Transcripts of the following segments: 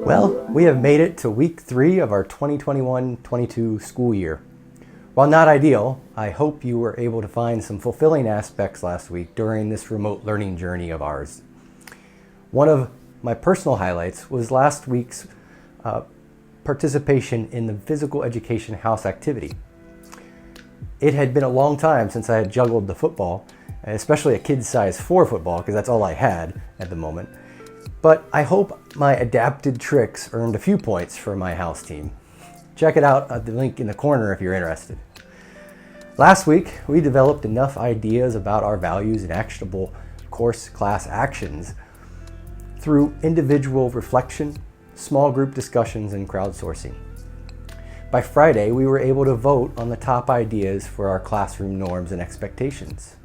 Well, we have made it to week 3 of our 2021-22 school year. While not ideal, I hope you were able to find some fulfilling aspects last week during this remote learning journey of ours. One of my personal highlights was last week's participation in the physical education house activity. It had been a long time since I had juggled the football, especially a kid's size 4 football, because that's all I had at the moment. But I hope my adapted tricks earned a few points for my house team. Check it out at the link in the corner if you're interested. Last week, we developed enough ideas about our values and actionable course class actions through individual reflection, small group discussions, and crowdsourcing. By Friday, we were able to vote on the top ideas for our classroom norms and expectations.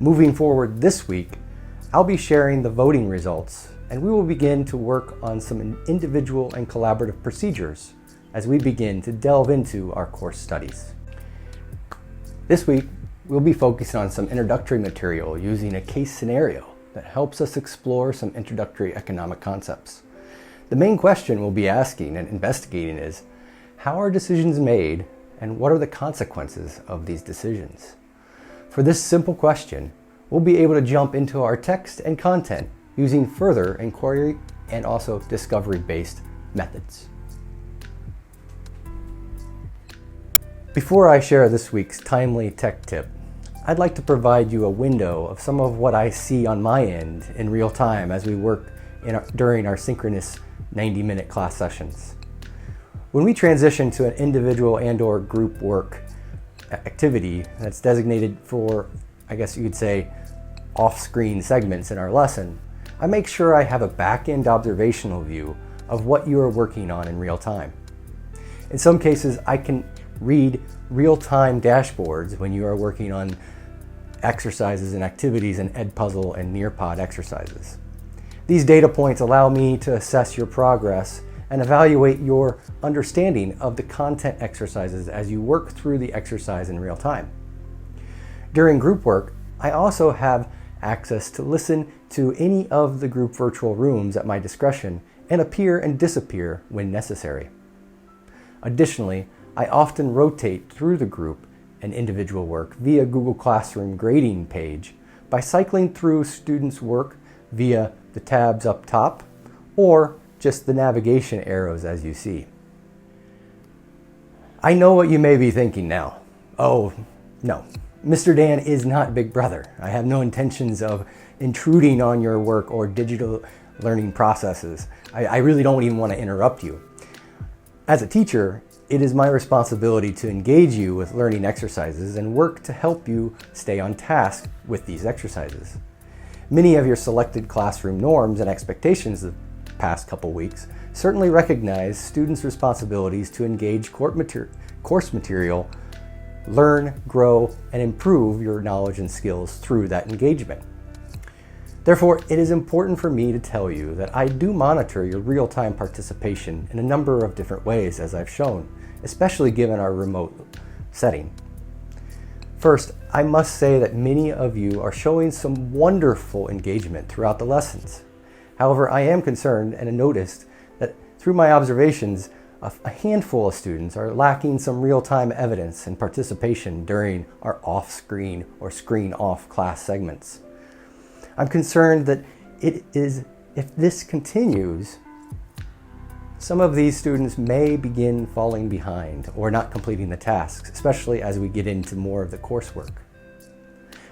Moving forward this week, I'll be sharing the voting results, and we will begin to work on some individual and collaborative procedures as we begin to delve into our course studies. This week, we'll be focusing on some introductory material using a case scenario that helps us explore some introductory economic concepts. The main question we'll be asking and investigating is, how are decisions made and what are the consequences of these decisions? For this simple question, we'll be able to jump into our text and content using further inquiry and also discovery-based methods. Before I share this week's timely tech tip, I'd like to provide you a window of some of what I see on my end in real time as we work during our synchronous 90-minute class sessions. When we transition to an individual and/or group work activity that's designated for, I guess you could say, off-screen segments in our lesson, I make sure I have a back-end observational view of what you are working on in real time. In some cases, I can read real-time dashboards when you are working on exercises and activities in Edpuzzle and Nearpod exercises. These data points allow me to assess your progress and evaluate your understanding of the content exercises as you work through the exercise in real time. During group work, I also have access to listen to any of the group virtual rooms at my discretion and appear and disappear when necessary. Additionally, I often rotate through the group and individual work via Google Classroom grading page by cycling through students' work via the tabs up top or just the navigation arrows as you see. I know what you may be thinking now. Oh, no. Mr. Dan is not Big Brother. I have no intentions of intruding on your work or digital learning processes. I really don't even want to interrupt you. As a teacher, it is my responsibility to engage you with learning exercises and work to help you stay on task with these exercises. Many of your selected classroom norms and expectations the past couple weeks certainly recognize students' responsibilities to engage course material, learn, grow, and improve your knowledge and skills through that engagement. Therefore, it is important for me to tell you that I do monitor your real-time participation in a number of different ways, as I've shown, especially given our remote setting. First, I must say that many of you are showing some wonderful engagement throughout the lessons. However, I am concerned and noticed that through my observations, a handful of students are lacking some real-time evidence and participation during our off-screen or screen-off class segments. I'm concerned that if this continues, some of these students may begin falling behind or not completing the tasks, especially as we get into more of the coursework.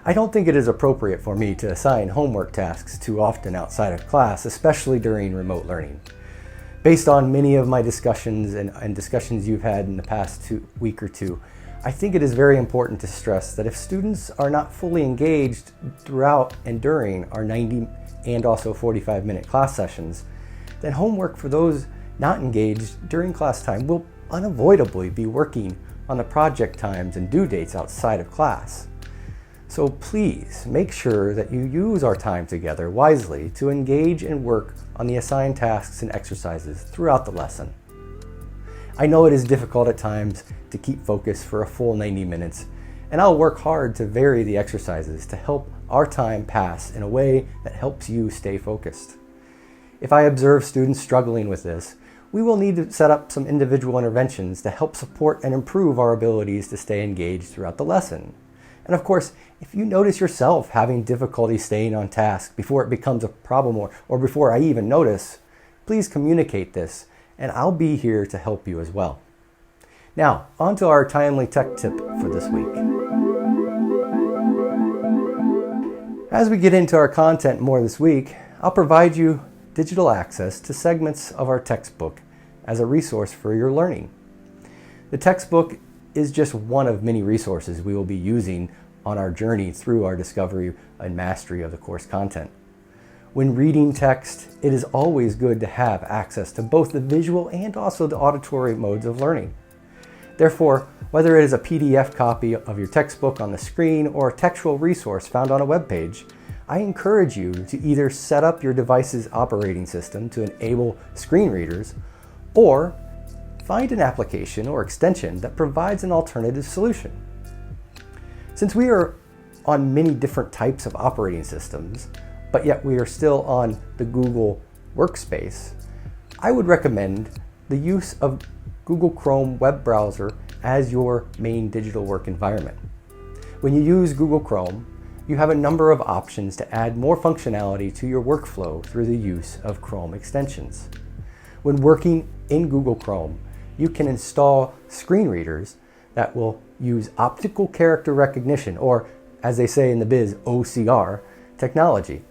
I don't think it is appropriate for me to assign homework tasks too often outside of class, especially during remote learning. Based on many of my discussions and discussions you've had in the past week or two, I think it is very important to stress that if students are not fully engaged throughout and during our 90 and also 45-minute class sessions, then homework for those not engaged during class time will unavoidably be working on the project times and due dates outside of class. So please make sure that you use our time together wisely to engage and work on the assigned tasks and exercises throughout the lesson. I know it is difficult at times to keep focus for a full 90 minutes and I'll work hard to vary the exercises to help our time pass in a way that helps you stay focused. If I observe students struggling with this, we will need to set up some individual interventions to help support and improve our abilities to stay engaged throughout the lesson. And of course, if you notice yourself having difficulty staying on task before it becomes a problem or before I even notice, please communicate this, and I'll be here to help you as well. Now, on to our timely tech tip for this week. As we get into our content more this week, I'll provide you digital access to segments of our textbook as a resource for your learning. The textbook is just one of many resources we will be using on our journey through our discovery and mastery of the course content. When reading text, it is always good to have access to both the visual and also the auditory modes of learning. Therefore, whether it is a PDF copy of your textbook on the screen or a textual resource found on a web page, I encourage you to either set up your device's operating system to enable screen readers, or find an application or extension that provides an alternative solution. Since we are on many different types of operating systems, but yet we are still on the Google Workspace, I would recommend the use of Google Chrome web browser as your main digital work environment. When you use Google Chrome, you have a number of options to add more functionality to your workflow through the use of Chrome extensions. When working in Google Chrome, you can install screen readers that will use optical character recognition, or as they say in the biz, OCR technology,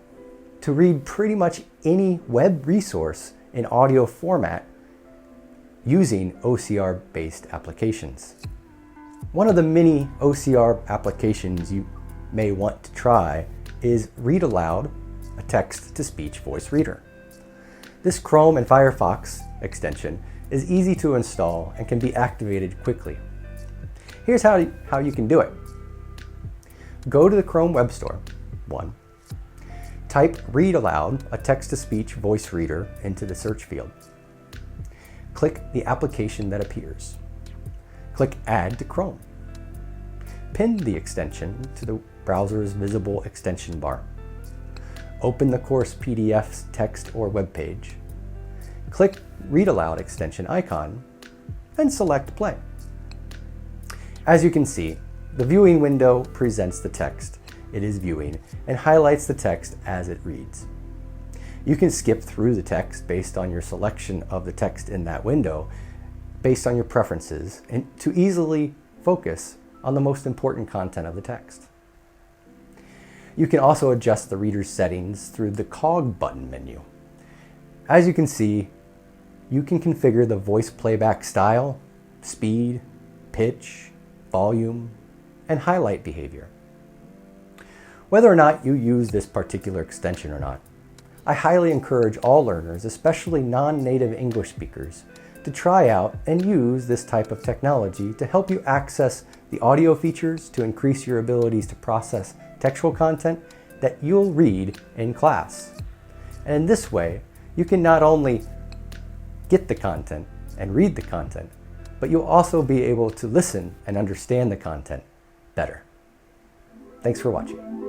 to read pretty much any web resource in audio format using OCR-based applications. One of the many OCR applications you may want to try is Read Aloud, a text-to-speech voice reader. This Chrome and Firefox extension is easy to install and can be activated quickly. Here's how you can do it. Go to the Chrome Web Store, type Read Aloud, a text-to-speech voice reader into the search field. Click the application that appears. Click Add to Chrome. Pin the extension to the browser's visible extension bar. Open the course PDF's text or web page. Click Read Aloud extension icon and select Play. As you can see, the viewing window presents the text it is viewing and highlights the text as it reads. You can skip through the text based on your selection of the text in that window, based on your preferences, and to easily focus on the most important content of the text. You can also adjust the reader's settings through the cog button menu. As you can see, you can configure the voice playback style, speed, pitch, volume, and highlight behavior. Whether or not you use this particular extension or not, I highly encourage all learners, especially non-native English speakers, to try out and use this type of technology to help you access the audio features to increase your abilities to process textual content that you'll read in class. And in this way, you can not only get the content and read the content, but you'll also be able to listen and understand the content better. Thanks for watching.